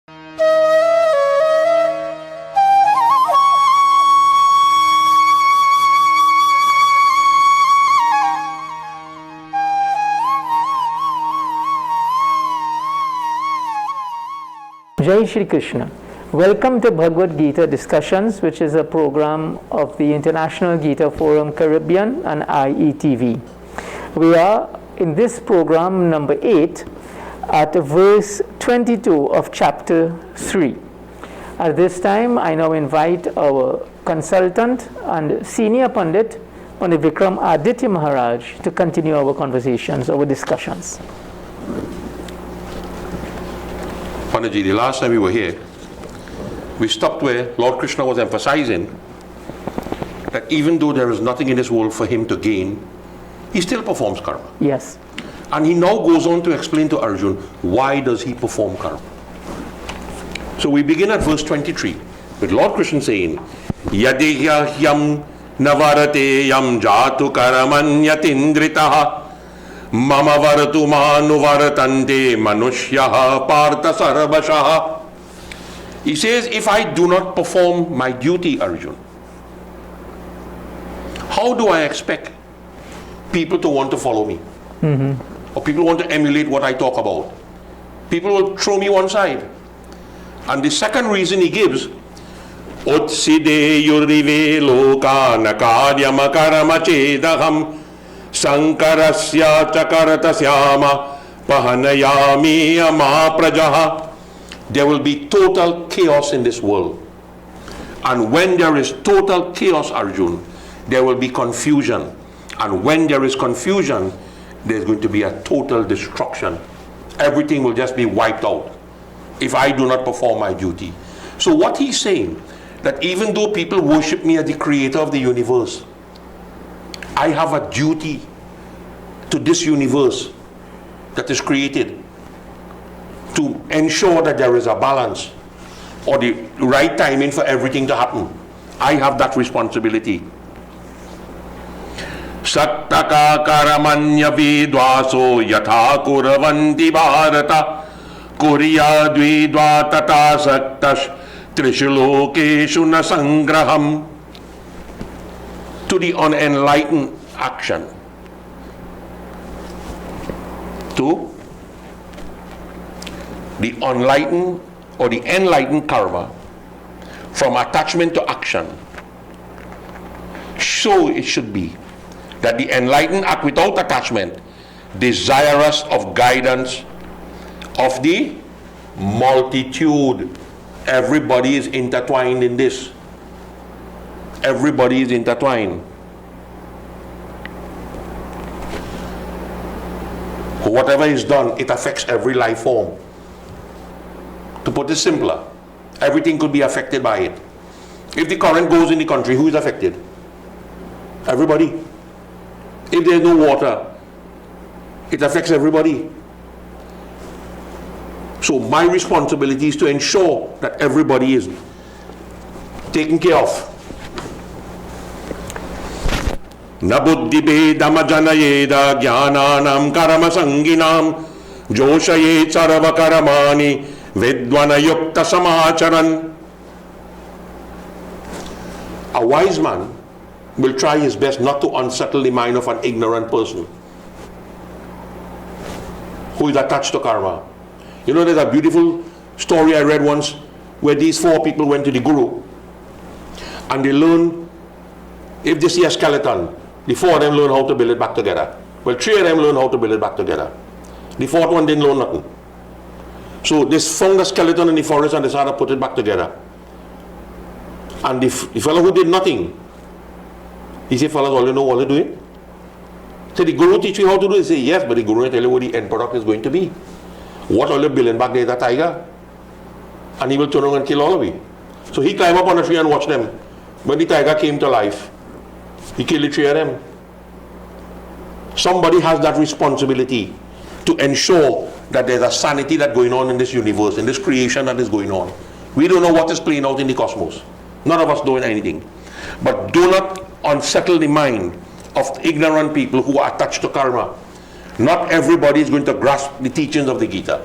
Jai Shri Krishna. Welcome to Bhagavad Gita Discussions, which is a program of the International Gita Forum Caribbean and IETV. We are in this program number 8 at verse 22 of chapter 3. At this time, I now invite our consultant and senior Pandit, Pandit Vickramaditya Maharaj, to continue our conversations, our discussions. Panditji, the last time we were here, we stopped where Lord Krishna was emphasizing that even though there is nothing in this world for him to gain, he still performs karma. Yes. And he now goes on to explain to Arjun, why does he perform karma? So we begin at verse 23 with Lord Krishna saying, Yadihya hyam navarate yam jatu karamanyatindritaha Mama varatu manu varatante manushyaha partha sarvashaha. He says, if I do not perform my duty, Arjun, how do I expect people to want to follow me? Or people want to emulate what I talk about? People will throw me one side. And the second reason he gives, Utside yurive loka nakadyama karamachedaham Sankarasya chakaratasyama pahanayami ama prajaha. There will be total chaos in this world. And when there is total chaos, Arjun, there will be confusion. And when there is confusion, there's going to be a total destruction. Everything will just be wiped out if I do not perform my duty. So what he's saying, that even though people worship me as the creator of the universe, I have a duty to this universe that is created to ensure that there is a balance or the right timing for everything to happen. I have that responsibility. Sattaka karamanya vidvaso yatha kuravanti bharata kuriya dvidva tata saktash trishulokeshu na sangraham. To the unenlightened action, to the unenlightened or the enlightened karma, from attachment to action. So it should be that the enlightened act without attachment, desirous of guidance of the multitude. Everybody is intertwined in this. Everybody is intertwined. Whatever is done, it affects every life form. To put it simpler, everything could be affected by it. If the current goes in the country, who is affected? Everybody. If there is no water, it affects everybody. So my responsibility is to ensure that everybody is taken care of. Nabuddhibedamajanayeda jnananam karamasanginam joshayet sarvakaramani vidvanayukta samacharan. A wise man will try his best not to unsettle the mind of an ignorant person who is attached to karma. You know, there's a beautiful story I read once where these 4 people went to the guru and they learned, if they see a skeleton, the 4 of them learn how to build it back together. Well, 3 of them learn how to build it back together. The 4th one didn't learn nothing. So they found a skeleton in the forest and they started to put it back together. And the fellow who did nothing, he said, fellas, all you know what you're doing? So the guru teach you how to do it? He said, yes, but the guru will tell you what the end product is going to be. What all you're building back there is a tiger. And he will turn around and kill all of you. So he climbed up on a tree and watched them. When the tiger came to life, he killed the 3 of them. Somebody has that responsibility to ensure that there's a sanity that's going on in this universe, in this creation that is going on. We don't know what is playing out in the cosmos. None of us doing anything. But do not unsettle the mind of ignorant people who are attached to karma. Not everybody is going to grasp the teachings of the Gita.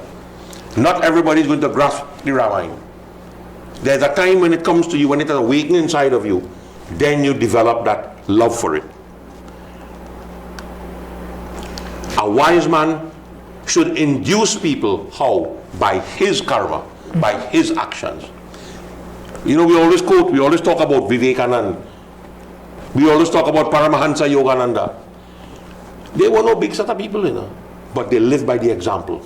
Not everybody is going to grasp the Ramayana. There's a time when it comes to you, when it is awakening inside of you, then you develop that love for it. A wise man should induce people, how? By his karma, by his actions. You know, we always quote, we always talk about Vivekananda. We always talk about Paramahansa Yogananda. They were no big set of people, you know, but they lived by the example.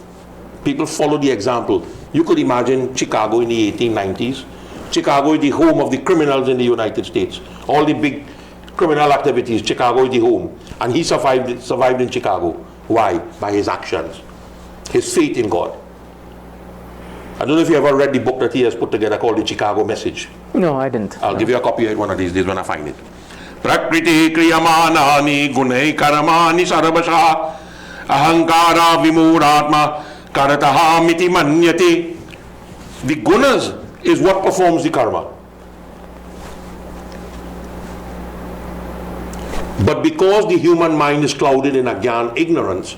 People follow the example. You could imagine Chicago in the 1890s. Chicago is the home of the criminals in the United States. All the big criminal activities, Chicago is the home. And he survived in Chicago. Why? By his actions. His faith in God. I don't know if you ever read the book that he has put together called The Chicago Message. No, I didn't. I'll give you a copy of it one of these days when I find it. Prakriti kriyamanani gunai karamani sarvasha ahankara vimuratma karataha miti manyati. The gunas is what performs the karma. But because the human mind is clouded in agyan, ignorance,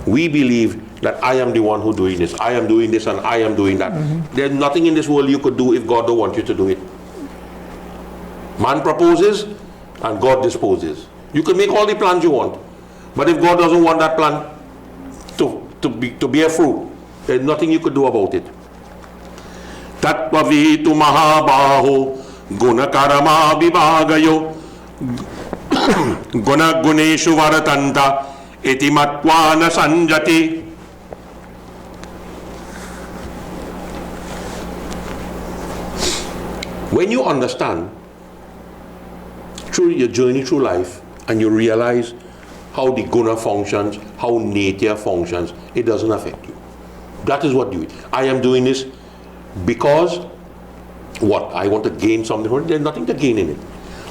we believe that I am the one who doing this, I am doing this, and I am doing that. There's nothing in this world you could do if God don't want you to do it. Man proposes and God disposes. You can make all the plans you want, but if God doesn't want that plan to bear fruit, there's nothing you could do about it. Tatvavitu mahabaho gunakarama vibhagayo guna guneshu varatanta iti matwana sanjati. When you understand through your journey through life and you realize how the guna functions, how nature functions, it doesn't affect you. That is what do it. I am doing this because what? I want to gain something from it. There's nothing to gain in it.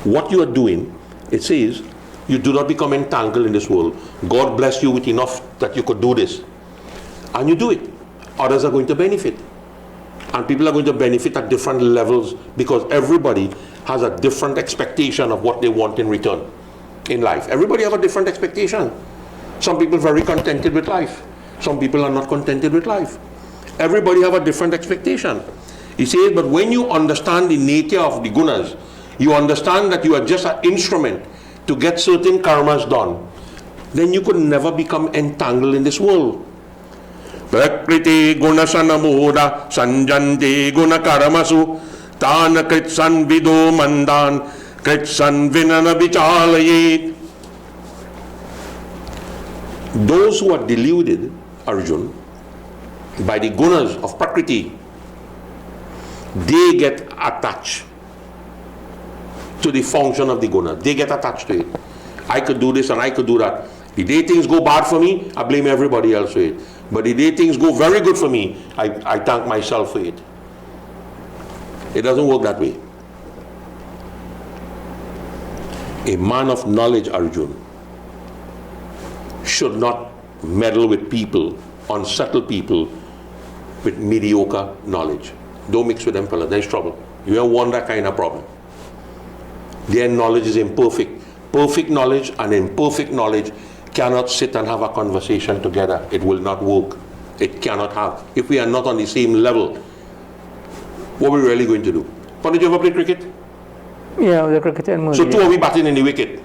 What you are doing, it says, you do not become entangled in this world. God bless you with enough that you could do this. And you do it. Others are going to benefit. And people are going to benefit at different levels because everybody has a different expectation of what they want in return in life. Everybody have a different expectation. Some people are very contented with life. Some people are not contented with life. Everybody have a different expectation. He says, but when you understand the nature of the gunas, you understand that you are just an instrument to get certain karmas done, then you could never become entangled in this world. Prakriti gunasanamuda sanjante gunakaramasu tana kritsan vido mandan kritsan vinana vichalayet. Those who are deluded, Arjun, by the gunas of Prakriti, they get attached to the function of the guna. They get attached to it. I could do this and I could do that. The day things go bad for me, I blame everybody else for it. But the day things go very good for me, I thank myself for it. It doesn't work that way. A man of knowledge, Arjun, should not meddle with people, unsettle people with mediocre knowledge. Don't mix with them, fella. There's trouble. You don't want that kind of problem. Their knowledge is imperfect. Perfect knowledge and imperfect knowledge cannot sit and have a conversation together. It will not work. It cannot have. If we are not on the same level, what are we really going to do? But did you ever play cricket? Yeah, the cricket and movie. So two of we batting in the wicket.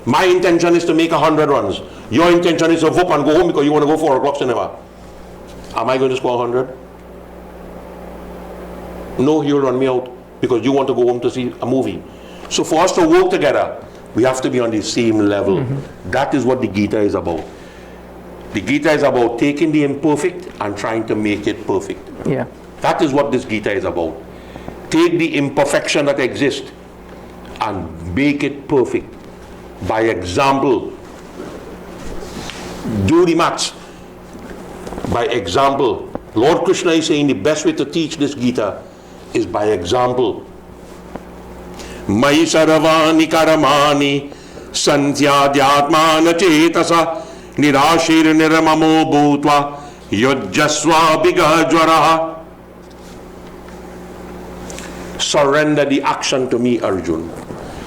My intention is to make 100 runs. Your intention is to whoop and go home because you want to go 4 o'clock cinema. Am I going to score 100? No, you'll run me out because you want to go home to see a movie. So for us to work together, we have to be on the same level. That is what the Gita is about. The Gita is about taking the imperfect and trying to make it perfect. Yeah. That is what this Gita is about. Take the imperfection that exists and make it perfect. By example, do the maths. By example, Lord Krishna is saying the best way to teach this Gita is by example. Mai saravani karamani santyadhyatmana chetasa nirashir niramamo bhutva yojjasva bigajvaraha. Surrender the action to me, Arjun.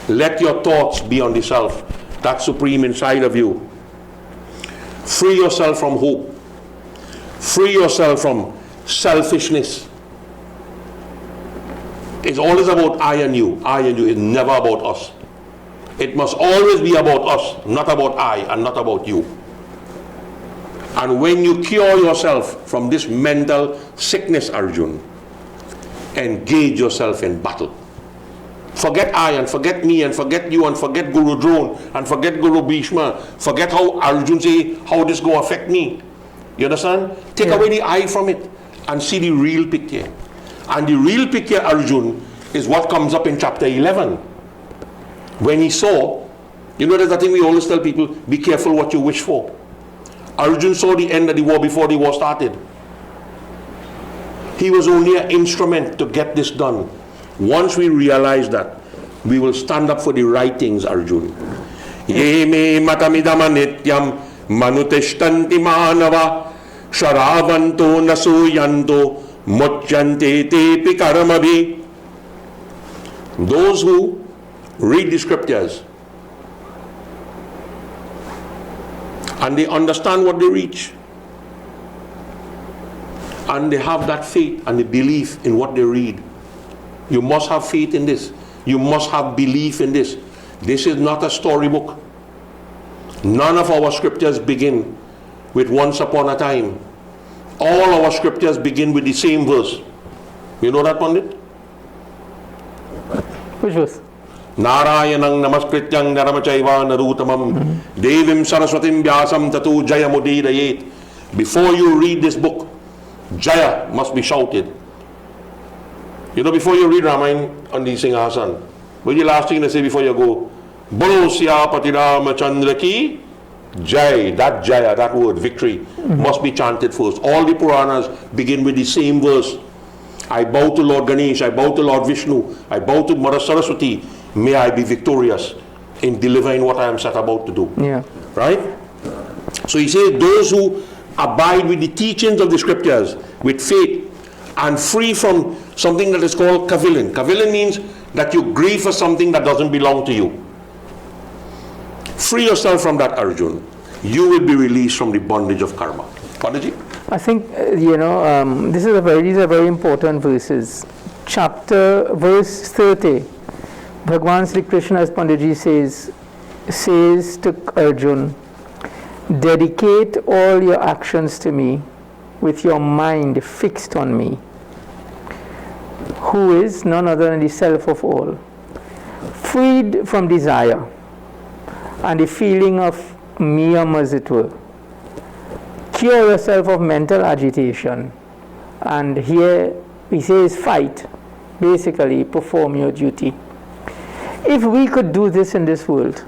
Let your thoughts be on the self, that supreme inside of you. Free yourself from hope. Free yourself from selfishness. It's always about I and you. I and you. It's never about us. It must always be about us, not about I and not about you. And when you cure yourself from this mental sickness, Arjun, engage yourself in battle. Forget I and forget me and forget you and forget Guru Drone and forget Guru Bhishma. Forget how Arjun say, how this go affect me. You understand? Take away the I from it and see the real picture. And the real picture, Arjun, is what comes up in chapter 11. When he saw, you know, there's a thing we always tell people, be careful what you wish for. Arjun saw the end of the war before the war started. He was only an instrument to get this done. Once we realize that, we will stand up for the right things, Arjun. Ye me matamidama nityam manuteshtanti manava sharavanto nasuyanto mochante tepi karamabhi. Those who read the scriptures and they understand what they reach and they have that faith and the belief in what they read. You must have faith in this. You must have belief in this. This is not a storybook. None of our scriptures begin with once upon a time. All our scriptures begin with the same verse. You know that, Pandit? Which verse? Narayanang namaskrityang naramachaiva narutamam devim saraswatim vyasam tatu jayamudidayet. Before you read this book, Jaya must be shouted. You know, before you read Ramayana on the Singhasan, what's the last thing they say before you go? Bolo Siyapati Ramachandra ki Jai. That Jaya, that word, victory, must be chanted first. All the Puranas begin with the same verse. I bow to Lord Ganesh, I bow to Lord Vishnu, I bow to Mother Saraswati. May I be victorious in delivering what I am set about to do. Yeah. Right? So he says, those who abide with the teachings of the scriptures, with faith, and free from something that is called kavilin. Kavilin means that you grieve for something that doesn't belong to you. Free yourself from that, Arjun. You will be released from the bondage of karma. Pandaji? I think, these are very important verses. Verse 30, Bhagwan Sri Krishna, as Panditji says to Arjun, dedicate all your actions to me with your mind fixed on me, who is none other than the self of all, freed from desire and the feeling of miyam, as it were. Cure yourself of mental agitation, and here he says fight, basically perform your duty. If we could do this in this world,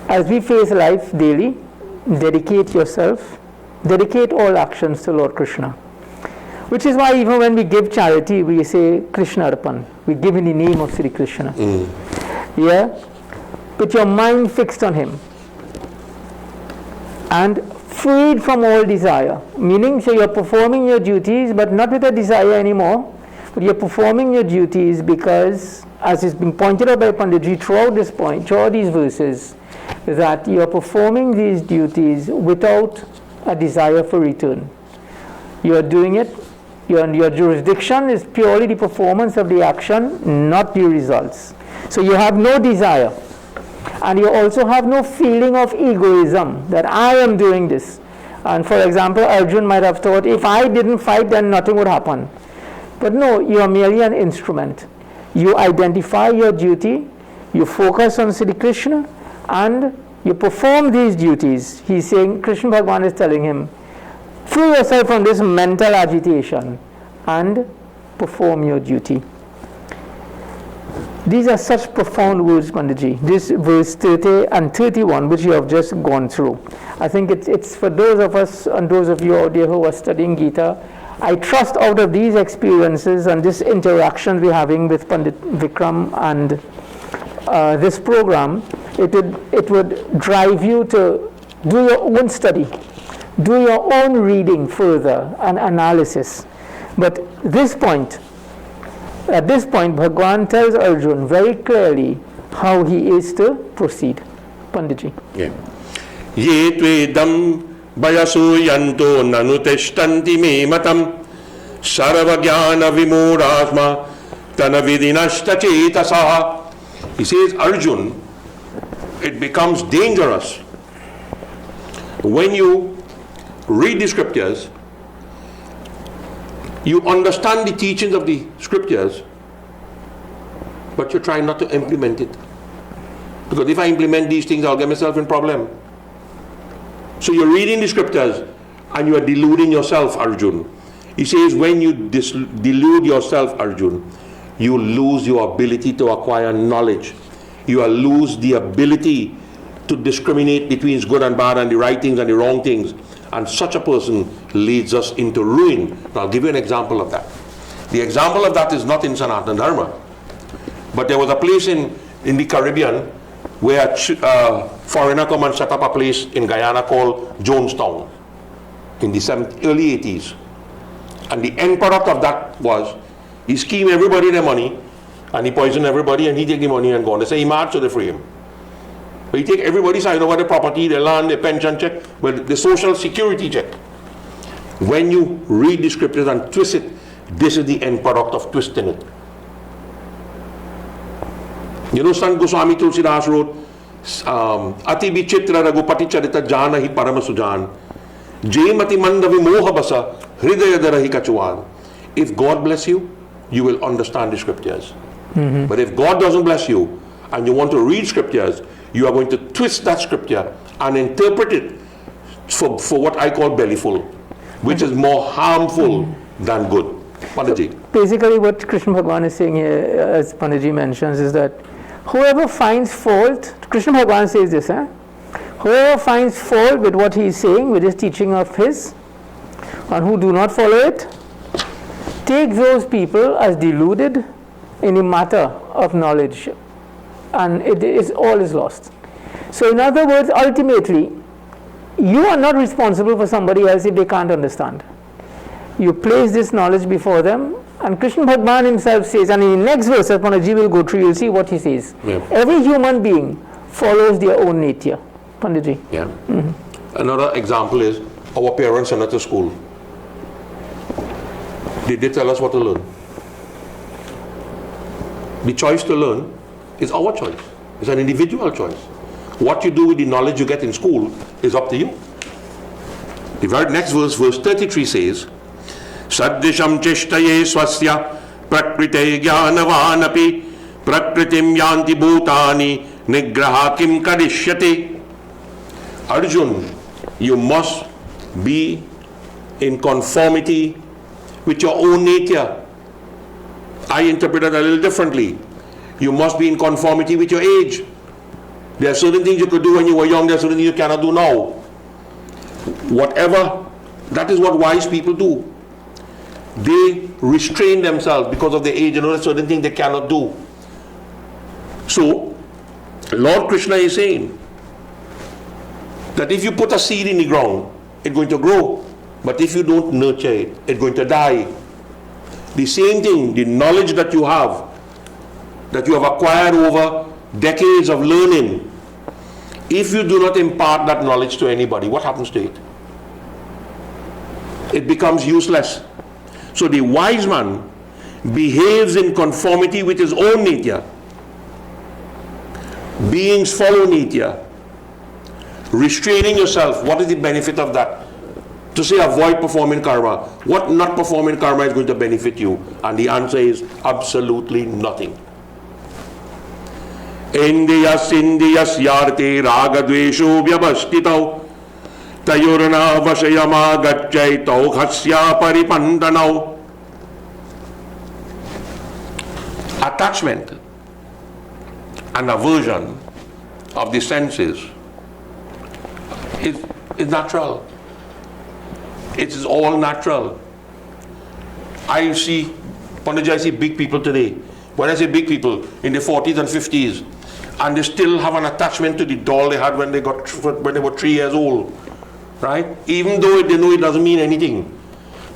as we face life daily, dedicate yourself, dedicate all actions to Lord Krishna. Which is why even when we give charity, we say Krishna Arpan. We give in the name of Sri Krishna. Yeah? Put your mind fixed on him. And freed from all desire. Meaning, so you're performing your duties, but not with a desire anymore. But you're performing your duties because, as is being pointed out by Panditji throughout these verses, that you're performing these duties without a desire for return. You're doing it, your jurisdiction is purely the performance of the action, not the results. So you have no desire. And you also have no feeling of egoism, that I am doing this. And for example, Arjun might have thought, if I didn't fight, then nothing would happen. But no, you are merely an instrument. You identify your duty, you focus on Sri Krishna, and you perform these duties. He's saying, Krishna Bhagavan is telling him, free yourself from this mental agitation and perform your duty. These are such profound words, Panditji. This verse 30 and 31, which you have just gone through. I think it's for those of us and those of you out there who are studying Gita. I trust out of these experiences and this interaction we're having with Pandit Vikram and this program, it would drive you to do your own study, do your own reading further and analysis. But at this point, Bhagwan tells Arjun very clearly how he is to proceed. Panditji. Yeah. Ye tvedam Bayasuyanto nanuteshtanti me matam sarvajnana vimurasma tanavidinashta chetasaha. He says, Arjun, it becomes dangerous when you read the scriptures, you understand the teachings of the scriptures, but you try not to implement it. Because if I implement these things, I'll get myself in problem. So you're reading the scriptures and you are deluding yourself, Arjun. He says, when you delude yourself, Arjun, you lose your ability to acquire knowledge. You will lose the ability to discriminate between good and bad and the right things and the wrong things. And such a person leads us into ruin. Now, I'll give you an example of that. The example of that is not in Sanatana Dharma. But there was a place in the Caribbean where a foreigner come and set up a place in Guyana called Jonestown in the early 80s. And the end product of that was he schemed everybody their money and he poisoned everybody and he take the money and gone. They say he mad, so they free him. But he take everybody sign over their property, their land, their pension check, well, the social security check. When you read the scriptures and twist it, this is the end product of twisting it. You know, Sant Goswami Tulsidas wrote, Ati Vichitra Raghupati Charita Jana hi Parama Sujan, Jaimati Mandavi Moha Basa, Hridaya Darahi Kachuan. If God bless you, you will understand the scriptures. But if God doesn't bless you, and you want to read scriptures, you are going to twist that scripture and interpret it for what I call bellyful, which is more harmful than good. Pandaji. So basically what Krishna Bhagavan is saying here, as Pandaji mentions, is that whoever finds fault, Krishna Bhagavan says this, whoever finds fault with what he is saying, with his teaching of his, and who do not follow it, take those people as deluded in a matter of knowledge, and all is lost. So in other words, ultimately, you are not responsible for somebody else if they can't understand. You place this knowledge before them, and Krishna Bhagavan himself says, and in the next verse, as Pandaji will go through, you'll see what he says. Yeah. Every human being follows their own nature. Pandaji. Yeah. Another example is our parents sent us to school. Did they tell us what to learn? The choice to learn is our choice. It's an individual choice. What you do with the knowledge you get in school is up to you. The very next verse, verse 33 says, Saddisham cheshtaye swasya prakrite jnanavanapi prakritim yanti bhutani nigraha kim kadishyate. Arjun, you must be in conformity with your own nature. I interpret it a little differently. You must be in conformity with your age. There are certain things you could do when you were young, there are certain things you cannot do now. Whatever, that is what wise people do. They restrain themselves because of their age and there are certain things they cannot do. So, Lord Krishna is saying that if you put a seed in the ground, it's going to grow. But if you don't nurture it, it's going to die. The same thing, the knowledge that you have acquired over decades of learning, if you do not impart that knowledge to anybody, what happens to it? It becomes useless. So the wise man behaves in conformity with his own nature. Beings follow nature. Restraining yourself, what is the benefit of that? To say avoid performing karma. What not performing karma is going to benefit you? And the answer is absolutely nothing. Indiyas indiyas yarte ragadvesho vyabastitau tayorna vasayama gacchaitau khasya paripandanau. Attachment and aversion of the senses is natural. It is all natural. I see big people today. When I say big people, in the 40s and 50s, and they still have an attachment to the doll they had when they were 3 years old, right? Even though they know it doesn't mean anything,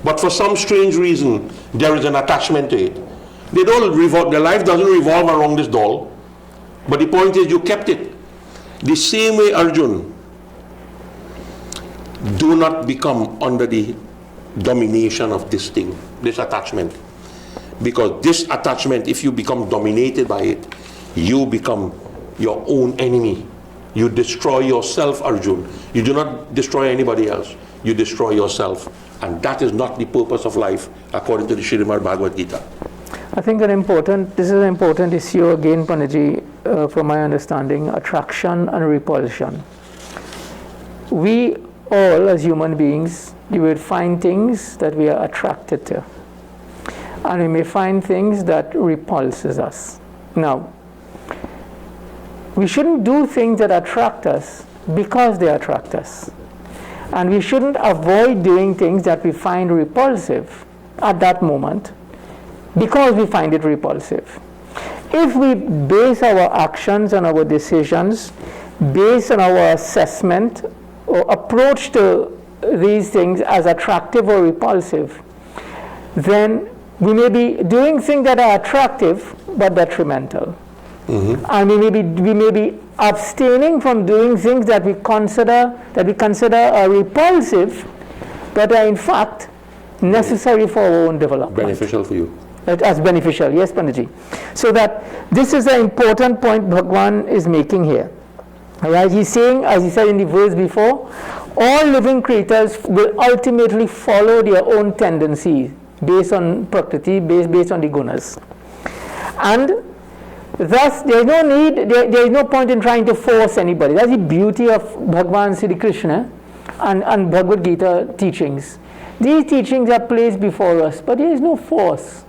but for some strange reason, there is an attachment to it. They don't revolve. Their life doesn't revolve around this doll, but the point is you kept it. The same way, Arjun, do not become under the domination of this thing, this attachment. Because this attachment, if you become dominated by it, you become your own enemy. You destroy yourself, Arjun. You do not destroy anybody else. You destroy yourself. And that is not the purpose of life, according to the Srimad Bhagavad Gita. I think this is an important issue again, Panditji, from my understanding, attraction and repulsion. We all, as human beings, you will find things that we are attracted to. And we may find things that repulses us. Now, we shouldn't do things that attract us because they attract us. And we shouldn't avoid doing things that we find repulsive at that moment because we find it repulsive. If we base our actions and our decisions based on our assessment or approach to these things as attractive or repulsive, then we may be doing things that are attractive but detrimental. And we may be abstaining from doing things that we consider are repulsive, but are in fact necessary for our own development. Beneficial for you. As beneficial, yes, Panditji. So that this is an important point Bhagwan is making here. Right? He's saying, as he said in the verse before, all living creatures will ultimately follow their own tendencies based on Prakriti, based on the gunas. And thus, there is no point in trying to force anybody. That's the beauty of Bhagwan Sri Krishna and Bhagavad Gita teachings. These teachings are placed before us, but there is no force.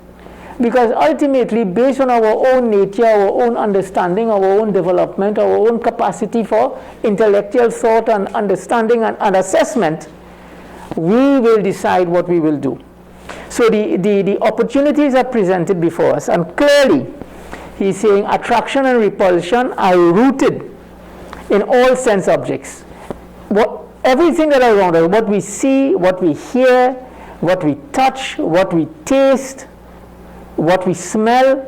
Because ultimately, based on our own nature, our own understanding, our own development, our own capacity for intellectual thought and understanding and assessment, we will decide what we will do. So the opportunities are presented before us, and clearly, he's saying attraction and repulsion are rooted in all sense objects. Everything that is around us, what we see, what we hear, what we touch, what we taste, what we smell,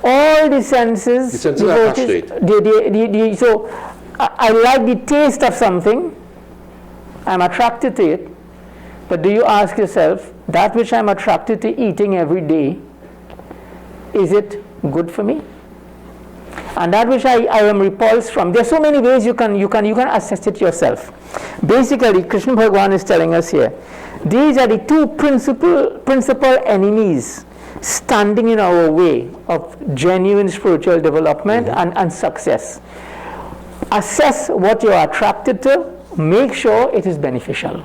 all the senses. The senses are attached to it. So I like the taste of something, I'm attracted to it, but do you ask yourself, that which I'm attracted to eating every day, is it good for me? And that which I am repulsed from, there's so many ways you can assess it yourself. Basically, Krishna Bhagwan is telling us here, these are the two principal enemies standing in our way of genuine spiritual development and success. Assess what you are attracted to, make sure it is beneficial.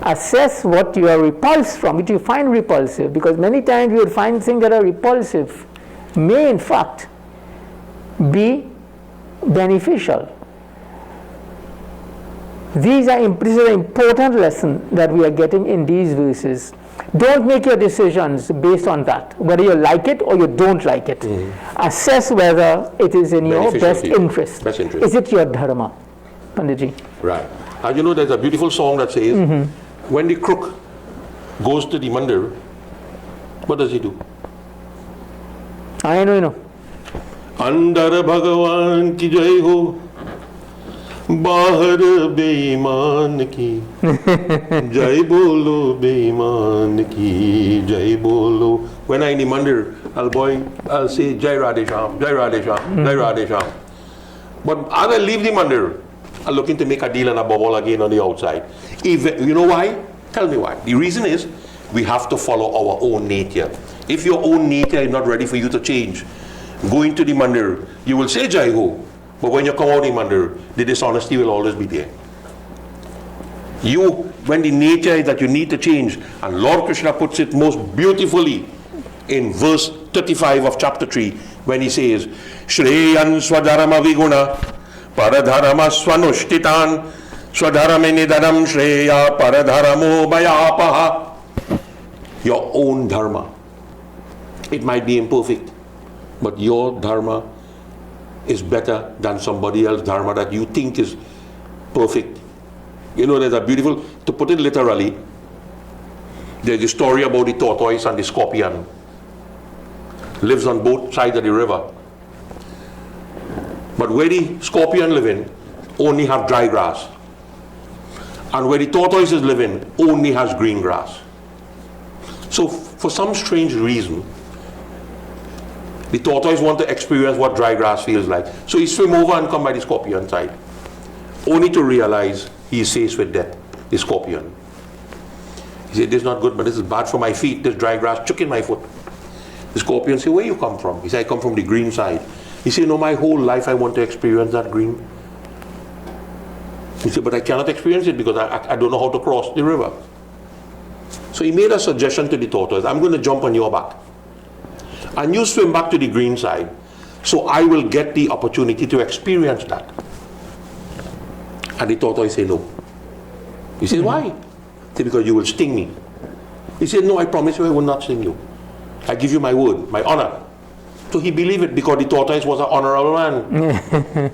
Assess what you are repulsed from, which you find repulsive, because many times you will find things that are repulsive may in fact be beneficial. This is an important lesson that we are getting in these verses. Don't make your decisions based on that, whether you like it or you don't like it. Assess whether it is in your best interest. Is it your dharma, Panditji? Right. And you know, there's a beautiful song that says, when the crook goes to the mandir, what does he do? I know. Andar Bhagavan ki jai ho, bahar beiman ki jai bolo, beiman ki jai bolo. When I'm in the mandir, I'll say Jai Radhe Shyam, Jai Radhe Shyam, Jai Radhe Shyam. But as I leave the mandir, I'm looking to make a deal and a bubble again on the outside. You know why? Tell me why. The reason is we have to follow our own nature. If your own nature is not ready for you to change, going to the mandir, you will say Jai Ho, but when you come out of the mandir, the dishonesty will always be there. When the nature is that you need to change, and Lord Krishna puts it most beautifully in verse 35 of chapter 3, when he says, Shreyan Swadharama Viguna, Paradharama Swanushtitan, Swadharame Nidanam Shreya, Paradharamo Bayapaha. Your own dharma. It might be imperfect, but your dharma is better than somebody else's dharma that you think is perfect. You know, there's a beautiful, to put it literally, there's a story about the tortoise and the scorpion. Lives on both sides of the river. But where the scorpion live in, only have dry grass. and where the tortoise is living only has green grass. So for some strange reason, the tortoise want to experience what dry grass feels like. So he swim over and come by the scorpion side, only to realize he is faced with death, the scorpion. He said, this is not good, but this is bad for my feet. This dry grass choking my foot. The scorpion said, where you come from? He said, I come from the green side. He said, no, my whole life I want to experience that green. He said, but I cannot experience it because I don't know how to cross the river. So he made a suggestion to the tortoise. I'm going to jump on your back, and you swim back to the green side, so I will get the opportunity to experience that. And the tortoise said, no. He said, why? He said, because you will sting me. He said, no, I promise you I will not sting you. I give you my word, my honor. So he believed it because the tortoise was an honorable man.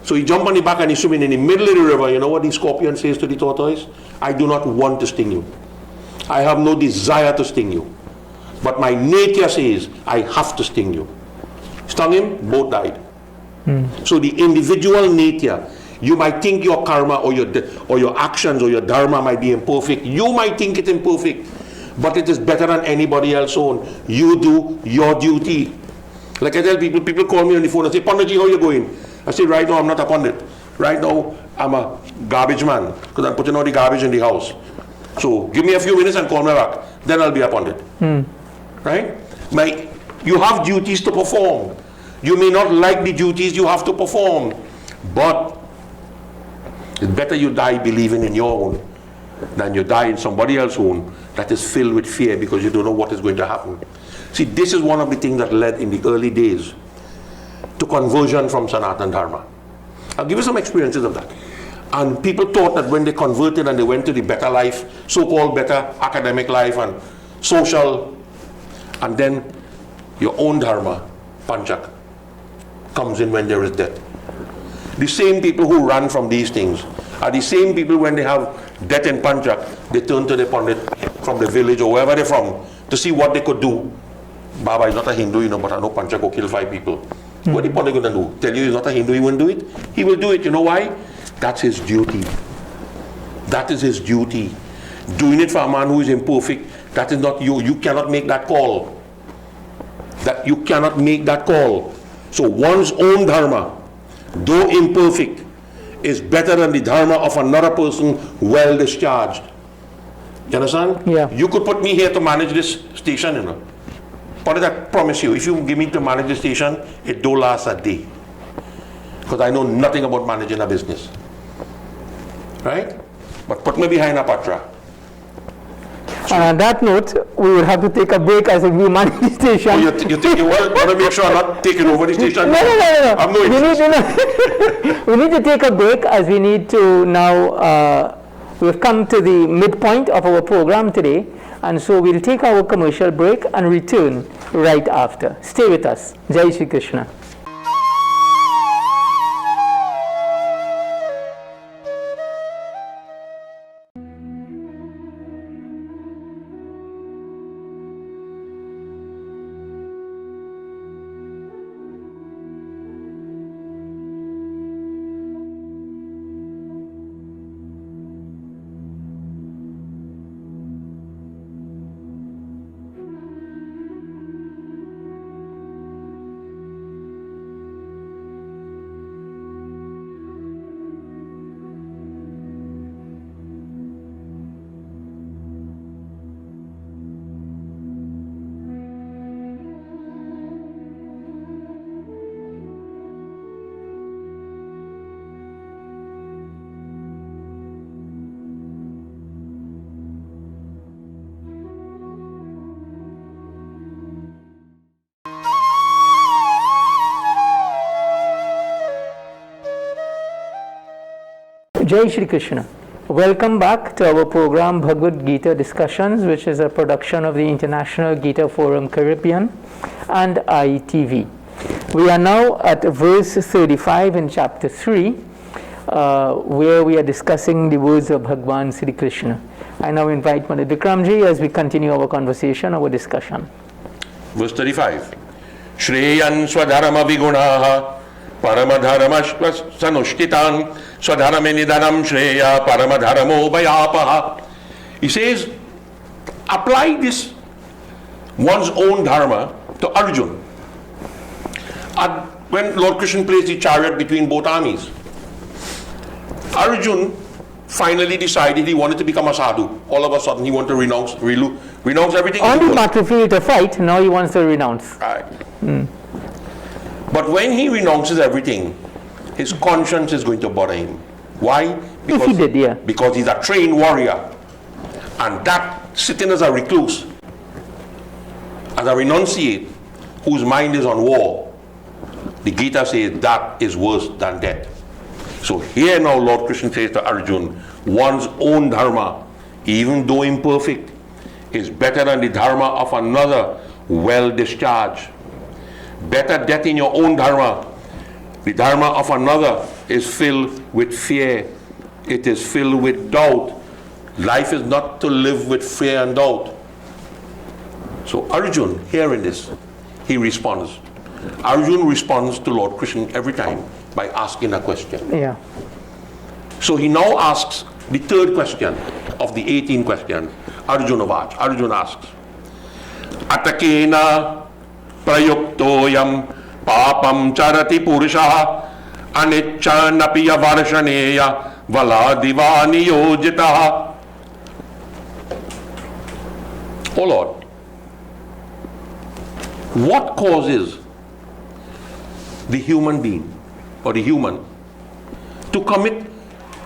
So he jumped on the back and he's swimming in the middle of the river. You know what the scorpion says to the tortoise? I do not want to sting you. I have no desire to sting you. But my nature says I have to sting you. Stung him, both died. So the individual nature, you might think your karma or your actions or your dharma might be imperfect. You might think it imperfect, but it is better than anybody else's own. You do your duty. Like I tell people call me on the phone and say, Panditji, how you going? I say, right now I'm not a Pandit. Right now I'm a garbage man because I'm putting all the garbage in the house. So give me a few minutes and call me back. Then I'll be a Pandit. Right? You have duties to perform. You may not like the duties you have to perform, but it's better you die believing in your own than you die in somebody else's own that is filled with fear because you don't know what is going to happen. See, this is one of the things that led in the early days to conversion from Sanatana Dharma. I'll give you some experiences of that. And people thought that when they converted and they went to the better life, so-called better academic life and social, and then your own Dharma, Panchak, comes in when there is death. The same people who run from these things are the same people when they have death in Panchak, they turn to the Pandit from the village or wherever they're from to see what they could do. Baba is not a Hindu, you know, but I know Panchak will kill 5 people. What is Pandit going to do? Tell you he's not a Hindu, he won't do it? He will do it. You know why? That's his duty. That is his duty. Doing it for a man who is imperfect, that is not you. You cannot make that call. That you cannot make that call. So one's own dharma, though imperfect, is better than the dharma of another person well discharged. You understand? Yeah. You could put me here to manage this station, you know. But I promise you, if you give me to manage the station, it don't last a day. Because I know nothing about managing a business. Right? But put me behind a patra. And on that note, we will have to take a break as we manage the station. Oh, you want to make sure I'm not taking over the station? No. I'm no interest. We need to take a break as we need to now, we've come to the midpoint of our program today. And so we'll take our commercial break and return right after. Stay with us. Jai Shri Krishna. Jai Shri Krishna. Welcome back to our program Bhagavad Gita Discussions, which is a production of the International Gita Forum Caribbean and IETV. We are now at verse 35 in chapter 3, where we are discussing the words of Bhagwan Sri Krishna. I now invite Mother Vikramji as we continue our conversation, our discussion. Verse 35. Shreyan swadharma vigunaha Paramadharamash sanushtitan swadharamenidanam shreya paramadharamo bayapaha. He says, apply this one's own dharma to Arjun. And when Lord Krishna placed the chariot between both armies, Arjun finally decided he wanted to become a sadhu. All of a sudden he wanted to renounce everything. On the battlefield to fight, now he wants to renounce. Right. But when he renounces everything, his conscience is going to bother him. Why? Because, if he did, yeah. Because he's a trained warrior. And that, sitting as a recluse, as a renunciate, whose mind is on war, the Gita says that is worse than death. So here now Lord Krishna says to Arjun, one's own dharma, even though imperfect, is better than the dharma of another well discharged. Better death in your own dharma. The dharma of another is filled with fear. It is filled with doubt. Life is not to live with fear and doubt. So Arjun, hearing this, he responds. Arjun responds to Lord Krishna every time by asking a question. Yeah. So he now asks the third question of the 18 questions. Arjun asks, Atakena prayuktoyam papam charati purushaha anicchanapiya varshaneya valadivani yojitaha. Oh Lord, what causes the human being or the human to commit,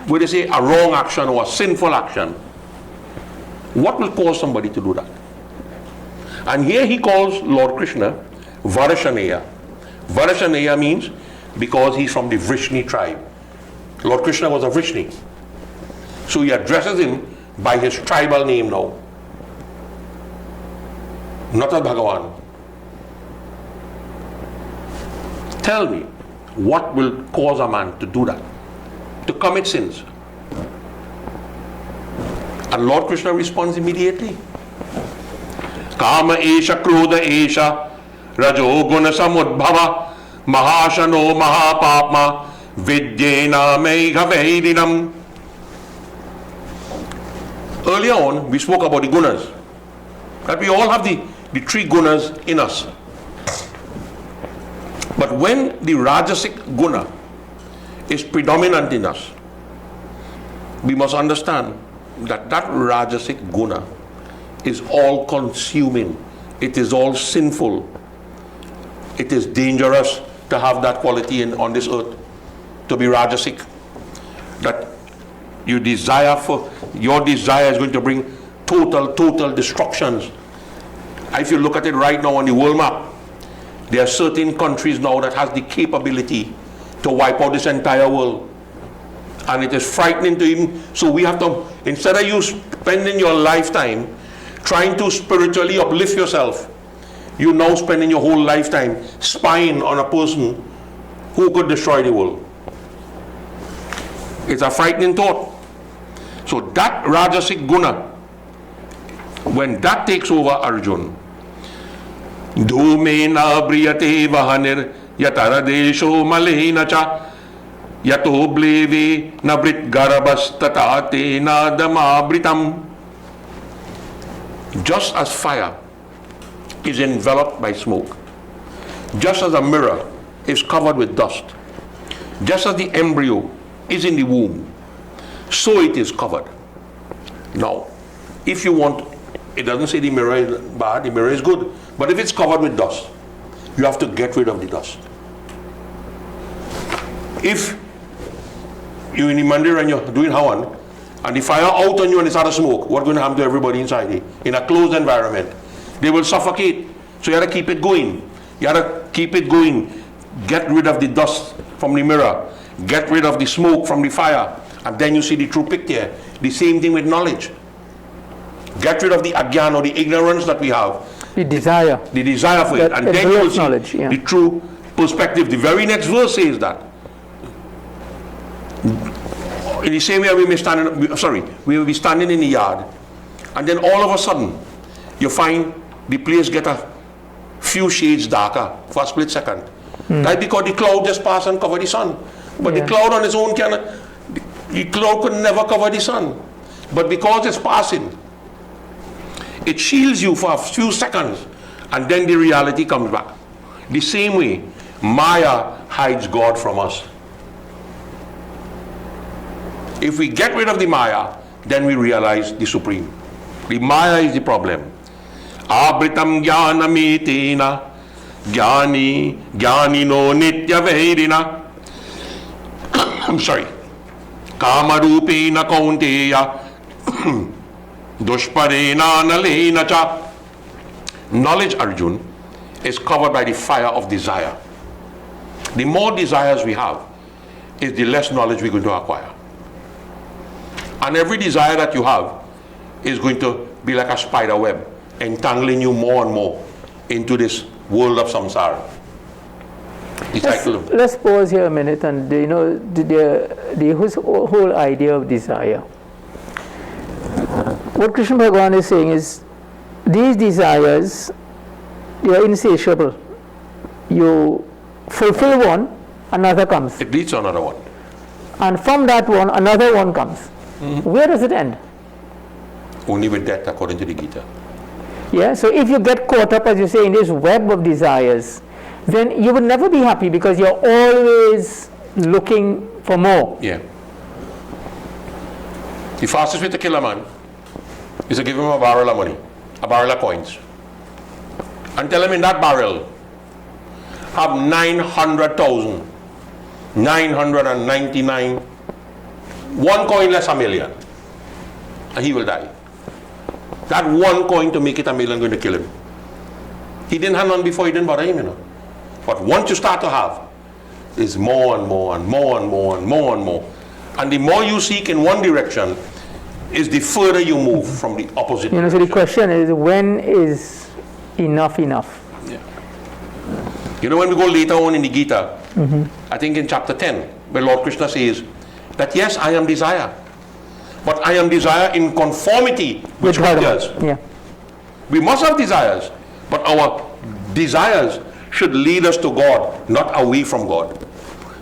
whether they say a wrong action or a sinful action? What will cause somebody to do that? And here he calls Lord Krishna Varshaneya. Varshaneya means because he's from the Vrishni tribe. Lord Krishna was a Vrishni. So he addresses him by his tribal name now. Not as Bhagavan. Tell me, what will cause a man to do that? To commit sins? And Lord Krishna responds immediately. Kama esha krodha esha rajo guna samudbhava mahashano mahapapma vidyena meghavedinam. Earlier on, we spoke about the gunas. That we all have the three gunas in us. But when the Rajasic guna is predominant in us, we must understand that Rajasic guna is all consuming. It is all sinful. It is dangerous to have that quality on this earth, to be Rajasic. That your desire is going to bring total destructions. If you look at it right now on the world map, there are certain countries now that has the capability to wipe out this entire world. And it is frightening to even, so we have to, instead of you spending your lifetime trying to spiritually uplift yourself, you now spending your whole lifetime spying on a person who could destroy the world. It's a frightening thought. So that Rajasic guna, when that takes over Arjun, Dhumena briyate vahanir yataradesho malena cha yato bleve nabrit garabas tatate nadamabritam. Just as fire is enveloped by smoke, just as a mirror is covered with dust, just as the embryo is in the womb, so it is covered. Now, if you want, it doesn't say the mirror is bad, the mirror is good. But if it's covered with dust, you have to get rid of the dust. If you're in the mandir and you're doing hawan, and the fire out on you and it starts to smoke, what's going to happen to everybody inside here? In a closed environment, they will suffocate. So you have to keep it going. You have to keep it going. Get rid of the dust from the mirror. Get rid of the smoke from the fire. And then you see the true picture. The same thing with knowledge. Get rid of the agyan or the ignorance that we have. The desire. The desire for it. And then you will see knowledge, yeah, the true perspective. The very next verse says that. In the same way we will be standing in the yard, and then all of a sudden you find the place get a few shades darker for a split second. That's because the cloud just passed and covered the sun. But the cloud on its own the cloud could never cover the sun. But because it's passing, it shields you for a few seconds, and then the reality comes back. The same way, Maya hides God from us. If we get rid of the Maya, then we realize the Supreme. The Maya is the problem. Abritam jnanamitena jnanino nitya veherina. I'm sorry. Kamarupena kaunteya dushparena nalena cha. Knowledge, Arjun, is covered by the fire of desire. The more desires we have, is the less knowledge we're going to acquire. And every desire that you have is going to be like a spider web, entangling you more and more into this world of samsara. Let's pause here a minute, and the whole idea of desire. What Krishna Bhagavan is saying is, these desires, they are insatiable. You fulfill one, another comes. It leads to another one. And from that one, another one comes. Where does it end? Only with death, according to the Gita. Yeah, so if you get caught up, as you say, in this web of desires, then you will never be happy, because you're always looking for more. Yeah. The fastest way to kill a man is to give him a barrel of money, a barrel of coins, and tell him in that barrel have 900,999, one coin less a million, and he will die. That one coin to make it a million going to kill him. He didn't have none before, he didn't bother him, But once you start to have, is more and more and more and more and more and more. And the more you seek in one direction, is the further you move from the opposite direction. So the question is, when is enough enough? Yeah. When we go later on in the Gita, I think in chapter 10, where Lord Krishna says that yes, I am desire, but I am desire in conformity with scriptures. Yeah. We must have desires, but our desires should lead us to God, not away from God.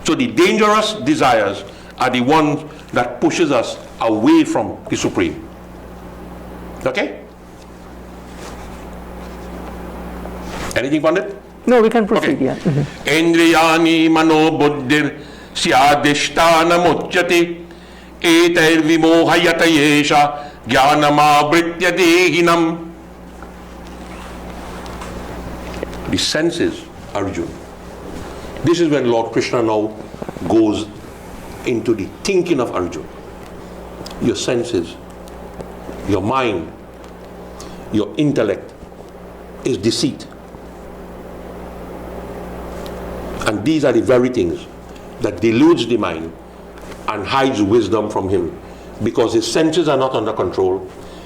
So the dangerous desires are the ones that pushes us away from the Supreme. Okay? Anything, Pandit? No, we can proceed. Okay. Indriyani mano buddhir syadishtana muchyate etair vimohayata yesha jnanamabritya dehinam. The senses, Arjun. This is when Lord Krishna now goes into the thinking of Arjun. Your senses, your mind, your intellect is deceit. And these are the very things that deludes the mind and hides wisdom from him, because his senses are not under control,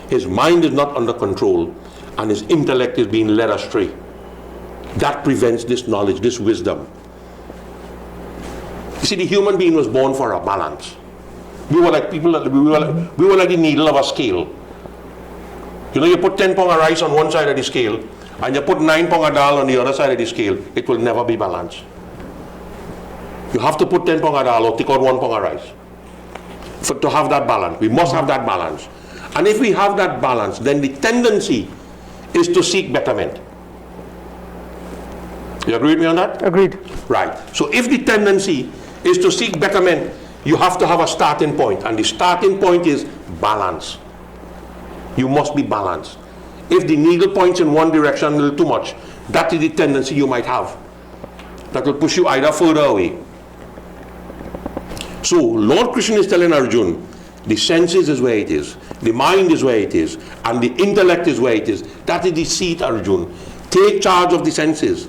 his mind is not under control, and his intellect is being led astray. That prevents this knowledge, this wisdom. You see, the human being was born for a balance. We were like people, we were like the needle of a scale. You put 10 pounds of rice on one side of the scale, and you put 9 pounds of dal on the other side of the scale, it will never be balanced. You have to put 10 pounds of dal or take out 1 pound of rice to have that balance. We must have that balance. And if we have that balance, then the tendency is to seek betterment. You agree with me on that? Agreed. Right. So if the tendency is to seek betterment, you have to have a starting point. And the starting point is balance. You must be balanced. If the needle points in one direction a little too much, that is the tendency you might have. That will push you either further away. So Lord Krishna is telling Arjun, the senses is where it is, the mind is where it is, and the intellect is where it is. That is the seat, Arjun. Take charge of the senses.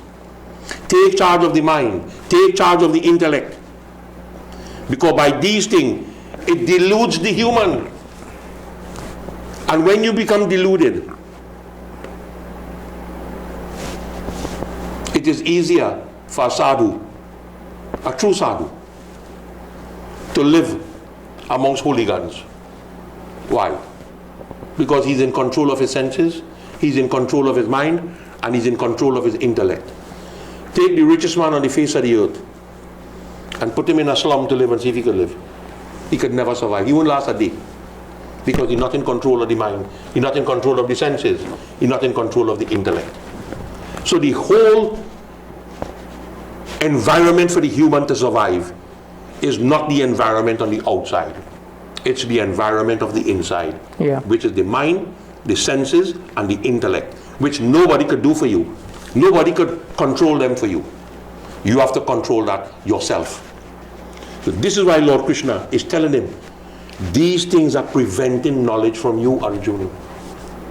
Take charge of the mind. Take charge of the intellect. Because by these things, it deludes the human. And when you become deluded, it is easier for a sadhu, a true sadhu, to live amongst hooligans. Why? Because he's in control of his senses, he's in control of his mind, and he's in control of his intellect. Take the richest man on the face of the earth and put him in a slum to live and see if he could live. He could never survive. He won't last a day. Because he's not in control of the mind. He's not in control of the senses. He's not in control of the intellect. So the whole environment for the human to survive is not the environment on the outside. It's the environment of the inside, which is the mind, the senses, and the intellect, which nobody could do for you. Nobody could control them for you. You have to control that yourself. So this is why Lord Krishna is telling him, these things are preventing knowledge from you, Arjuna,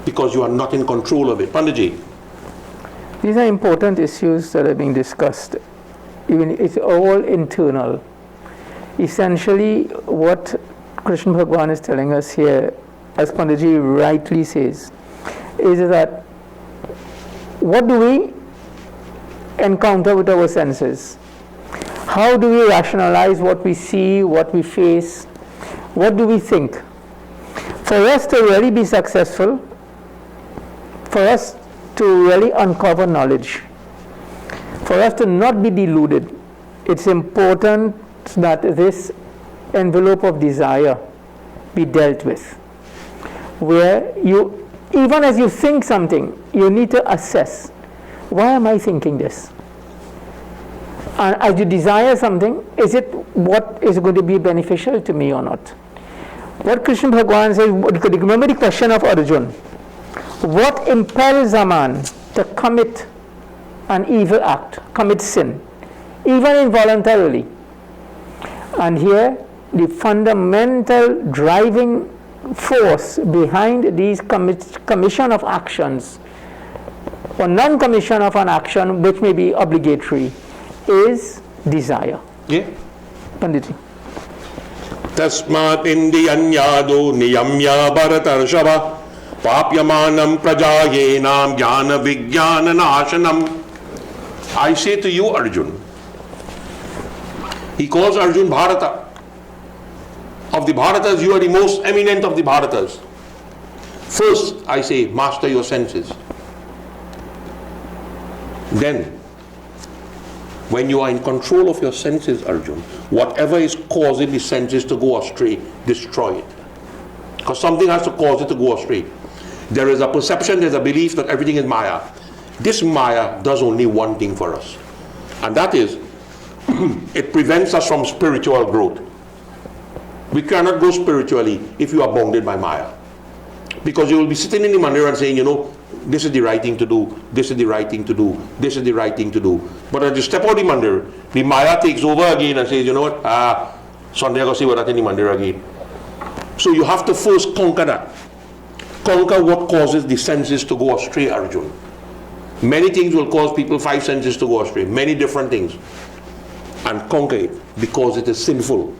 because you are not in control of it. Panditji. These are important issues that are being discussed. Even it's all internal. Essentially, what Krishna Bhagavan is telling us here, as Panditji rightly says, is that what do we encounter with our senses? How do we rationalize what we see, what we face? What do we think? For us to really be successful, for us to really uncover knowledge, for us to not be deluded, it's important that this envelope of desire be dealt with. Where you, even as you think something, you need to assess, why am I thinking this? And as you desire something, is it what is going to be beneficial to me or not? What Krishna Bhagavan says, remember the question of Arjuna. What impels a man to commit an evil act, commit sin, even involuntarily? And here, the fundamental driving force behind these commission of actions, or non-commission of an action which may be obligatory, is desire. Yeah. Panditji. Tasmat indiyanyado niyamya bharatarshava papyamanam prajayenam jnana vijnana nashanam. I say to you, Arjun, he calls Arjun Bharata. Of the Bharatas, you are the most eminent of the Bharatas. First, I say, master your senses. Then, when you are in control of your senses, Arjun, whatever is causing the senses to go astray, destroy it. Because something has to cause it to go astray. There is a perception, there's a belief that everything is Maya. This Maya does only one thing for us. And that is, it prevents us from spiritual growth. We cannot grow spiritually if you are bounded by Maya. Because you will be sitting in the mandir and saying, you know, this is the right thing to do, this is the right thing to do, this is the right thing to do. But as you step out the mandir, the Maya takes over again and says, you know what, Sunday I go see what in the mandir again. So you have to first conquer that. Conquer what causes the senses to go astray, Arjun. Many things will cause people 5 senses to go astray, many different things. And conquer it because it is sinful.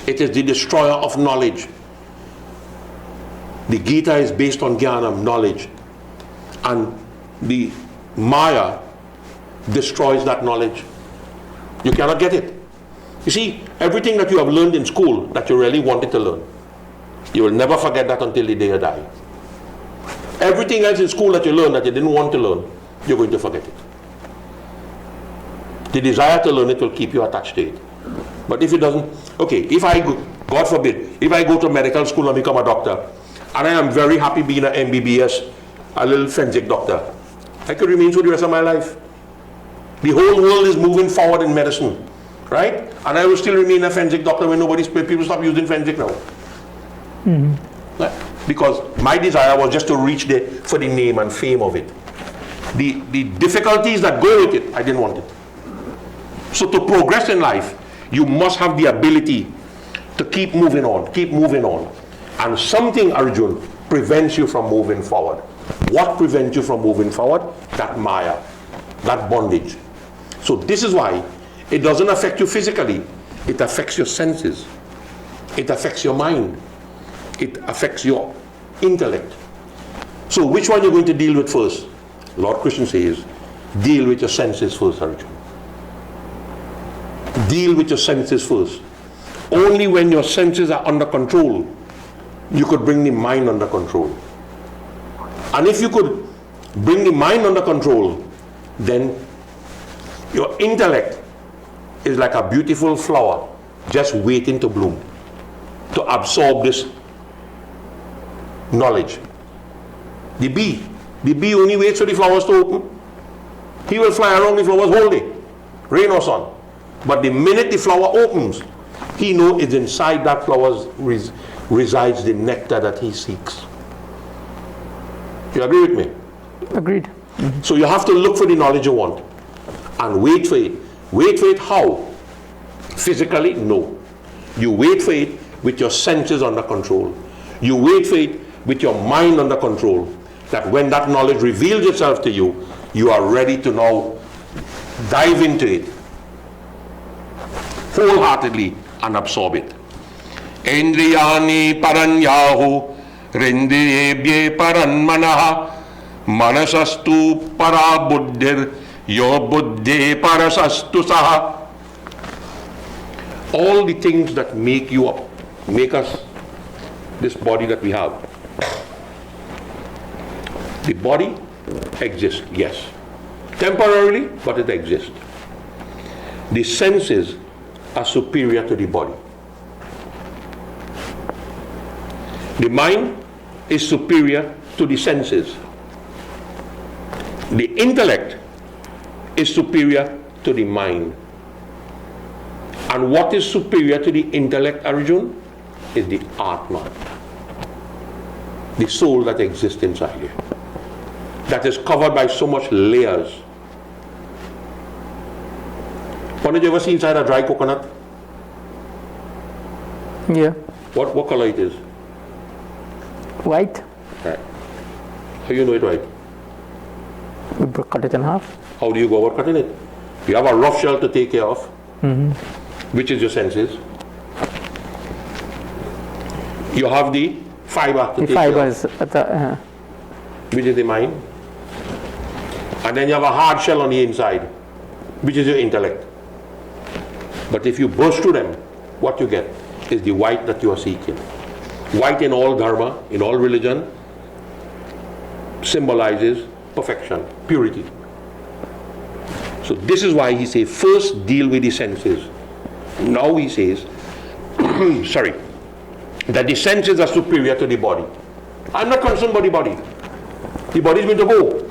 It is the destroyer of knowledge. The Gita is based on jnana, knowledge. And the Maya destroys that knowledge. You cannot get it. You see, everything that you have learned in school that you really wanted to learn, you will never forget that until the day you die. Everything else in school that you learned that you didn't want to learn, you're going to forget it. The desire to learn it will keep you attached to it. But if it doesn't, okay, if I go, God forbid, if I go to medical school and become a doctor, and I am very happy being an MBBS, a little forensic doctor, I could remain for the rest of my life. The whole world is moving forward in medicine, right? And I will still remain a forensic doctor when people stop using forensic now. Mm-hmm. Right? Because my desire was just to reach there for the name and fame of it. The difficulties that go with it, I didn't want it. So to progress in life, you must have the ability to keep moving on, keep moving on. And something, Arjun, prevents you from moving forward. What prevents you from moving forward? That Maya, that bondage. So this is why it doesn't affect you physically. It affects your senses. It affects your mind. It affects your intellect. So which one are you going to deal with first? Lord Krishna says, deal with your senses first, Arjun. Deal with your senses first. Only when your senses are under control, you could bring the mind under control. And if you could bring the mind under control, then Your intellect is like a beautiful flower just waiting to bloom, to absorb this knowledge. The bee only waits for the flowers to open. He will fly around the flowers whole day, rain or sun. But the minute the flower opens, he knows it's inside that flower resides the nectar that he seeks. You agree with me? Agreed. Mm-hmm. So you have to look for the knowledge you want and wait for it. Wait for it how? Physically? No. You wait for it with your senses under control. You wait for it with your mind under control. That when that knowledge reveals itself to you, you are ready to now dive into it wholeheartedly and absorb it. Indriyani paranyahu rindriyebhye paranmanaha manasastu para buddhir yo buddhe parasastu saha. All the things that make you up, make us this body that we have. The body exists, yes. Temporarily, but it exists. The senses are superior to the body. The mind is superior to the senses. The intellect is superior to the mind. And what is superior to the intellect, Arjun? Is the Atma. The soul that exists inside you. That is covered by so much layers. When did you ever see inside a dry coconut? Yeah. What color it is? White. Right. How you know it white? We cut it in half. How do you go about cutting it? You have a rough shell to take care of, which is your senses. You have the fiber to take care of, fibers at the, which is the mind. And then you have a hard shell on the inside, which is your intellect. But if you burst through them, what you get is the white that you are seeking. White in all dharma, in all religion, symbolizes perfection, purity. So this is why he says, first deal with the senses. Now he says, sorry, that the senses are superior to the body. I'm not concerned about the body. The body is going to go.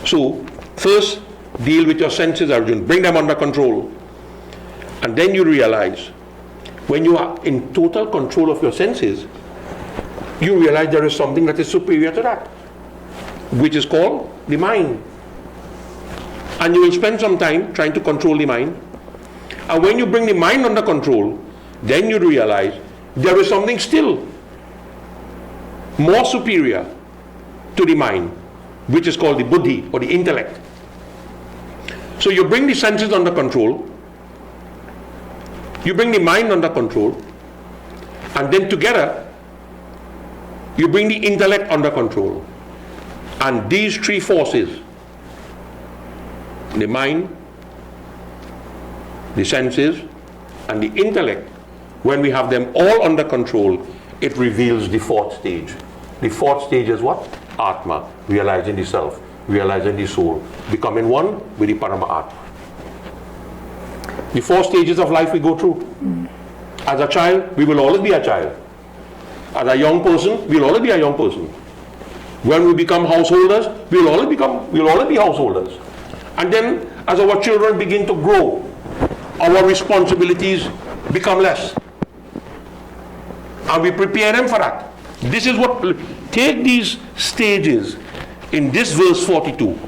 So, first deal with your senses, Arjun. Bring them under control. And then you realize, when you are in total control of your senses, you realize there is something that is superior to that, which is called the mind. And you will spend some time trying to control the mind. And when you bring the mind under control, then you realize there is something still more superior to the mind, which is called the buddhi or the intellect. So you bring the senses under control, you bring the mind under control, and then together you bring the intellect under control. And these three forces, the mind, the senses, and the intellect, when we have them all under control, it reveals the fourth stage. The fourth stage is what? Atma, realizing the self, realizing the soul, becoming one with the Parama Atma. The four stages of life we go through. As a child, we will always be a child. As a young person, we will always be a young person. When we become householders, we will always be householders. And then, as our children begin to grow, our responsibilities become less. And we prepare them for that. This is what, take these stages in this verse 42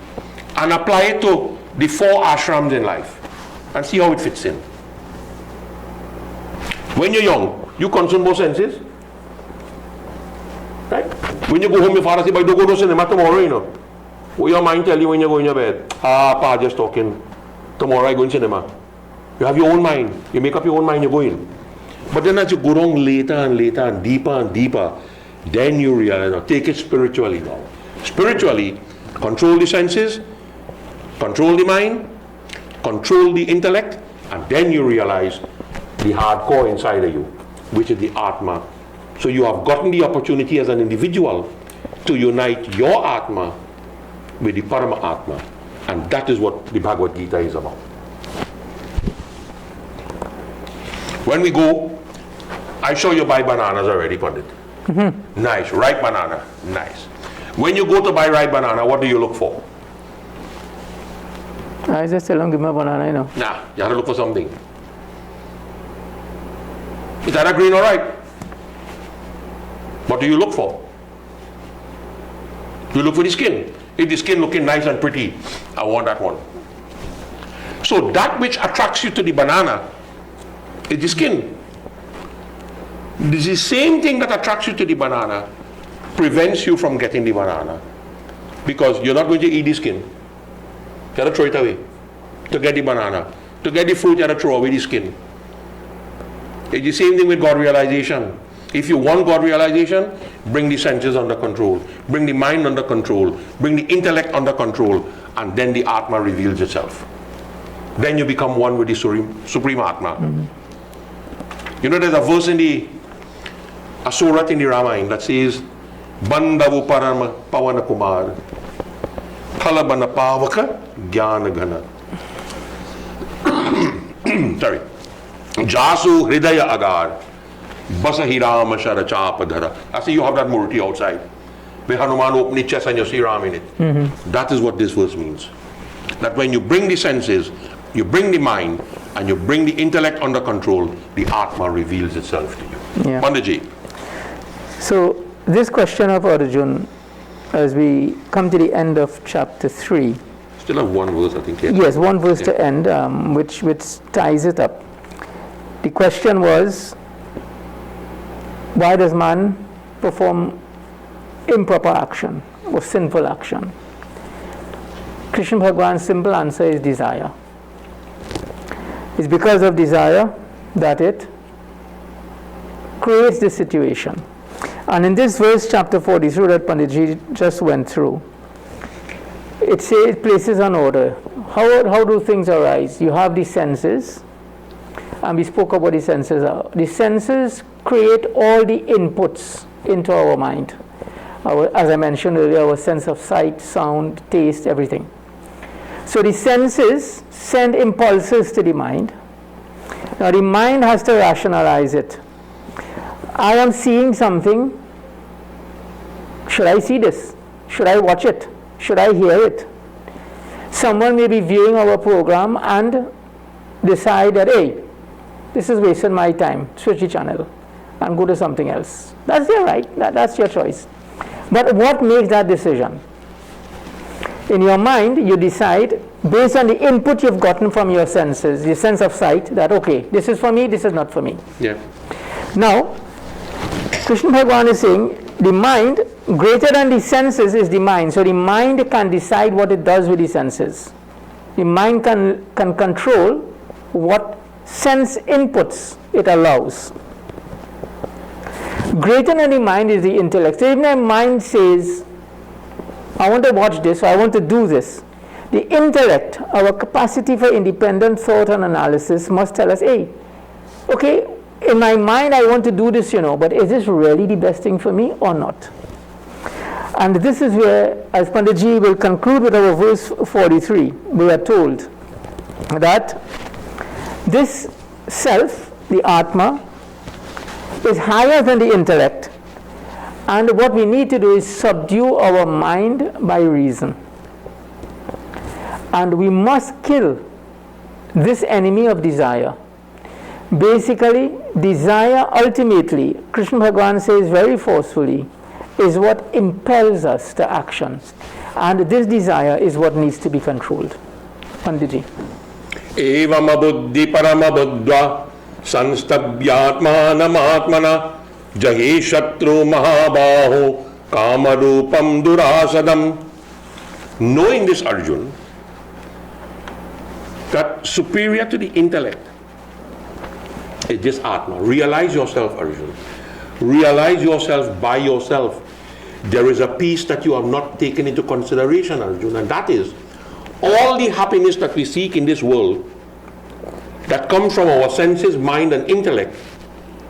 and apply it to the four ashrams in life and see how it fits in. When you're young, you consume more senses. Right? When you go home, your father says, "But don't go to cinema tomorrow, you know." What your mind tell you when you go in your bed? Pa, just talking. Tomorrow I go in cinema. You have your own mind. You make up your own mind, you go in. But then as you go on later and later and deeper, then you realize, now, take it spiritually now. Spiritually, control the senses, control the mind, control the intellect, and then you realize the hardcore inside of you, which is the Atma. So you have gotten the opportunity as an individual to unite your Atma with the Parama Atma. And that is what the Bhagavad Gita is about. When we go, I saw you buy bananas already, Pandit. Nice, ripe banana, nice. When you go to buy ripe banana, what do you look for? I just tell them, give me a banana, you know. Nah, you have to look for something. It's either green or ripe. What do you look for? You look for the skin. If the skin looking nice and pretty, I want that one. So that which attracts you to the banana is the skin. This is the same thing that attracts you to the banana prevents you from getting the banana, because you're not going to eat the skin. You have to throw it away to get the banana. To get the fruit, you have to throw away the skin. It's the same thing with God realization. If you want God realization, bring the senses under control, bring the mind under control, bring the intellect under control, and then the Atma reveals itself. Then you become one with the Supreme Atma. You know, there's a verse in the Asurat in the Ramayana that says, Bandavu Parama Pavana Kumar Kalabana Pavaka Jnana Gana. Sorry. Jasu Hridaya Agar Basahirama Sharachapadhara. I see you have that murti outside. Where Hanuman opened his chest and you see Ram in it. That is what this verse means. That when you bring the senses, you bring the mind, and you bring the intellect under control, the Atma reveals itself to you. Yeah. Panditji. So this question of Arjun, as we come to the end of chapter 3. Still have one verse, I think. Yeah. Yes, one verse to end, which ties it up. The question was, why does man perform improper action or sinful action? Krishna Bhagwan's simple answer is desire. It's because of desire that it creates this situation. And in this verse, chapter 43, that Panditji just went through, it says, places an order. How do things arise? You have the senses, and we spoke about the senses. The senses create all the inputs into our mind. As I mentioned earlier, our sense of sight, sound, taste, everything. So the senses send impulses to the mind. Now the mind has to rationalize it. I am seeing something. Should I see this? Should I watch it? Should I hear it? Someone may be viewing our program and decide that, hey, this is wasting my time. Switch the channel and go to something else. That's your right. That's your choice. But what makes that decision? In your mind, you decide based on the input you've gotten from your senses, your sense of sight, that okay, this is for me, this is not for me. Yeah. Now, Krishna Bhagavan is saying the mind, greater than the senses is the mind. So the mind can decide what it does with the senses. The mind can control what sense inputs it allows. Greater than the mind is the intellect. So even the mind says, I want to watch this, or I want to do this, the intellect, our capacity for independent thought and analysis, must tell us, hey, okay, in my mind I want to do this, but is this really the best thing for me or not? And this is where, as Panditji will conclude with our verse 43, we are told that this self, the Atma, is higher than the intellect, and what we need to do is subdue our mind by reason. And we must kill this enemy of desire. Basically, desire ultimately, Krishna Bhagavan says very forcefully, is what impels us to action. And this desire is what needs to be controlled. Panditji. Evam buddhi parama buddha sanstabhyatmanam atmana jahe shatru mahabaho kamarupam durasadam. Knowing this, Arjun, that superior to the intellect is this Atma. Realize yourself, Arjun. Realize yourself by yourself. There is a piece that you have not taken into consideration, Arjun, and that is all the happiness that we seek in this world that comes from our senses, mind, and intellect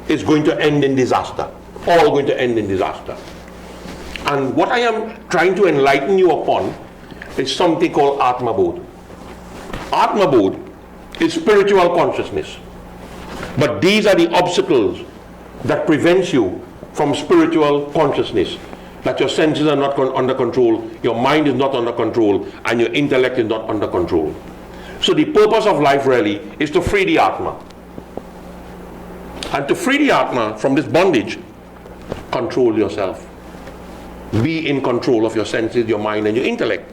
is going to end in disaster. All going to end in disaster. And what I am trying to enlighten you upon is something called Atma Bodh. Atma Bodh is spiritual consciousness. But these are the obstacles that prevents you from spiritual consciousness. That your senses are not under control, your mind is not under control, and your intellect is not under control. So the purpose of life really is to free the Atma. And to free the Atma from this bondage, control yourself. Be in control of your senses, your mind, and your intellect.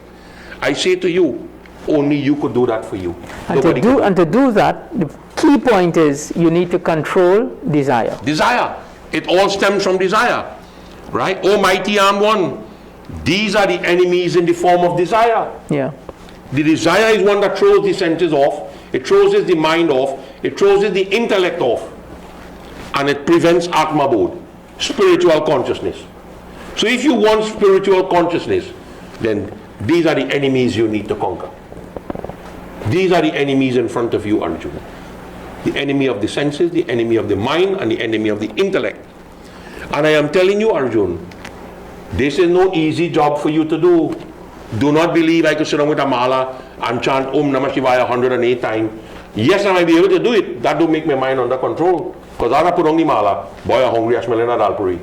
I say to you, only you could do that for you. And to do that, the key point is you need to control desire. Desire. It all stems from desire. Right? Almighty Arm One. These are the enemies in the form of desire. Yeah. The desire is one that throws the senses off, it throws the mind off, it throws the intellect off, and it prevents Atma Bodh, spiritual consciousness. So if you want spiritual consciousness, then these are the enemies you need to conquer. These are the enemies in front of you, Arjuna. The enemy of the senses, the enemy of the mind, and the enemy of the intellect. And I am telling you, Arjuna, this is no easy job for you to do. Do not believe I could sit down with a mala and chant Om Namah Shivaya 108 times. Yes, I might be able to do it. That don't make my mind under control. Because I put on the mala, boy, I'm hungry, I'm smelling a dal puri.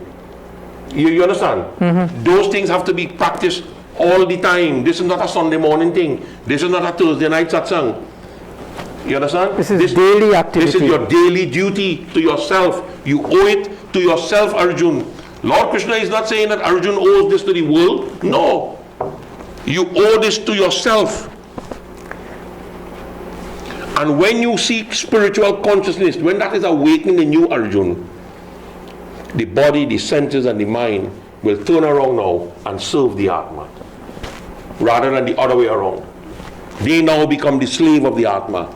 You understand? Mm-hmm. Those things have to be practiced all the time. This is not a Sunday morning thing. This is not a Thursday night satsang. You understand? This is daily activity. This is your daily duty to yourself. You owe it to yourself, Arjun. Lord Krishna is not saying that Arjun owes this to the world. No. You owe this to yourself. And when you seek spiritual consciousness, when that is awakened in you, Arjun, the body, the senses, and the mind will turn around now and serve the Atma, rather than the other way around. They now become the slave of the Atma.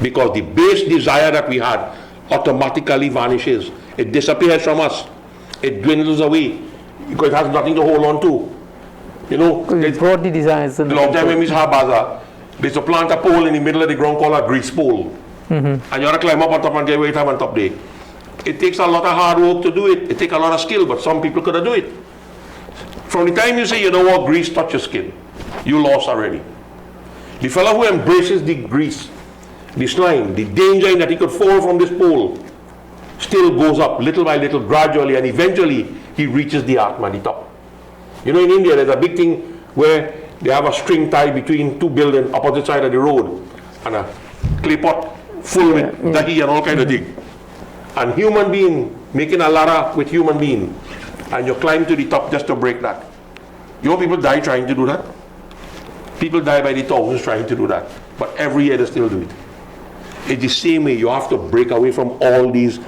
Because the base desire that we had automatically vanishes. It disappears from us. It dwindles away. Because it has nothing to hold on to. You know, body desires. A long time when we have bazaar, they used to plant a pole in the middle of the ground called a grease pole. Mm-hmm. And you have to climb up on top and get where it have on top there. It takes a lot of hard work to do it. It takes a lot of skill, but some people couldn't do it. From the time you say, you know what, grease touch your skin, you lost already. The fellow who embraces the grease, the slime, the danger in that he could fall from this pole, still goes up little by little, gradually, and eventually he reaches the Atma, the top. You know, in India there's a big thing where they have a string tied between two buildings opposite side of the road and a clay pot full with dahi and all kind of thing. And human being making a ladder with human being, and you climb to the top just to break that. You know, people die trying to do that. People die by the thousands trying to do that, but every year they still do it. It's the same way. You have to break away from all these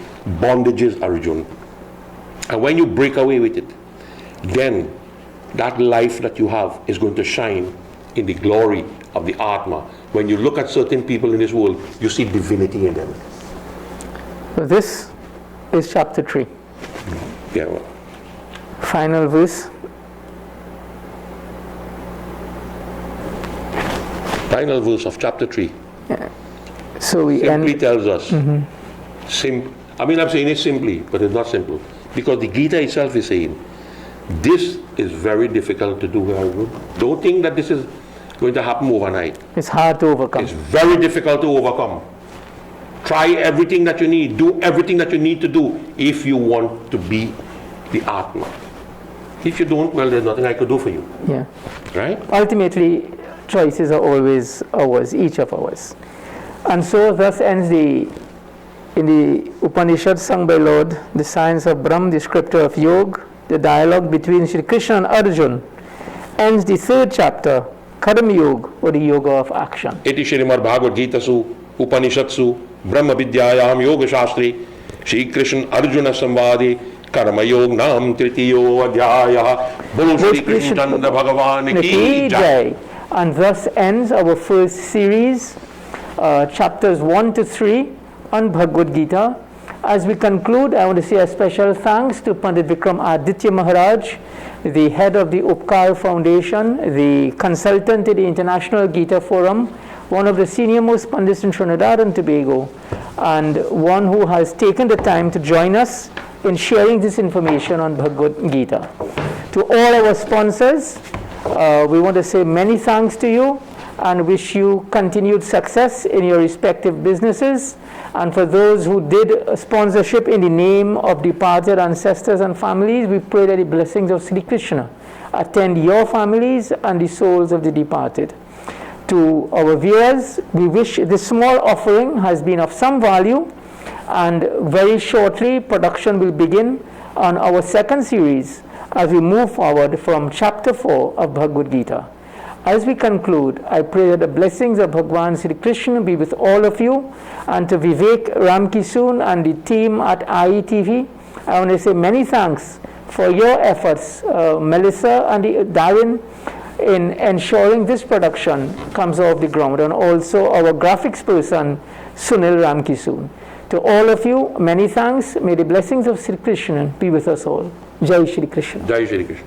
bondages, Arjun. And when you break away with it, then that life that you have is going to shine in the glory of the Atma. When you look at certain people in this world, you see divinity in them. So this is chapter 3. Yeah. Well. Final verse. Final verse of chapter 3. Yeah. So we simply tells us. I'm saying it simply, but it's not simple. Because the Gita itself is saying, this is very difficult to do. Don't think that this is going to happen overnight. It's hard to overcome. It's very difficult to overcome. Try everything that you need. Do everything that you need to do if you want to be the Atma. If you don't, well, there's nothing I could do for you. Yeah. Right? Ultimately, choices are always ours, each of ours. And so thus ends in the Upanishad sung by Lord, the science of Brahm, the scripture of Yoga, the dialogue between Shri Krishna and Arjun, ends the 3rd chapter, Karma Yoga, or the yoga of action. Iti Shrimad Bhagavad Gita Su, Upanishadsu, Brahma Vidyayam Yoga Shastri, Shri Krishna Arjuna Samvadi, Karma Yoga Nam Tritiyo Adhyaya, Bolo Shri Krishna Chandra Bhagavan Ki Jai. And thus ends our first series, chapters 1 to 3 on Bhagavad Gita. As we conclude, I want to say a special thanks to Pandit Vickramaditya Maharaj, the head of the Upkar Foundation, the consultant to the International Gita Forum, one of the senior most pundits in Trinidad and Tobago, and one who has taken the time to join us in sharing this information on Bhagavad Gita. To all our sponsors, We want to say many thanks to you and wish you continued success in your respective businesses. And for those who did sponsorship in the name of departed ancestors and families, we pray that the blessings of Sri Krishna attend your families and the souls of the departed. To our viewers, we wish this small offering has been of some value, and very shortly production will begin on our second series as we move forward from chapter 4 of Bhagavad Gita. As we conclude, I pray that the blessings of Bhagwan Sri Krishna be with all of you, and to Vivek Ramkisoon and the team at IETV, I want to say many thanks for your efforts, Melissa and Darren, in ensuring this production comes off the ground, and also our graphics person, Sunil Ramkisoon. To all of you, many thanks. May the blessings of Sri Krishna be with us all. Jai Shri Krishna. Jai Shri Krishna.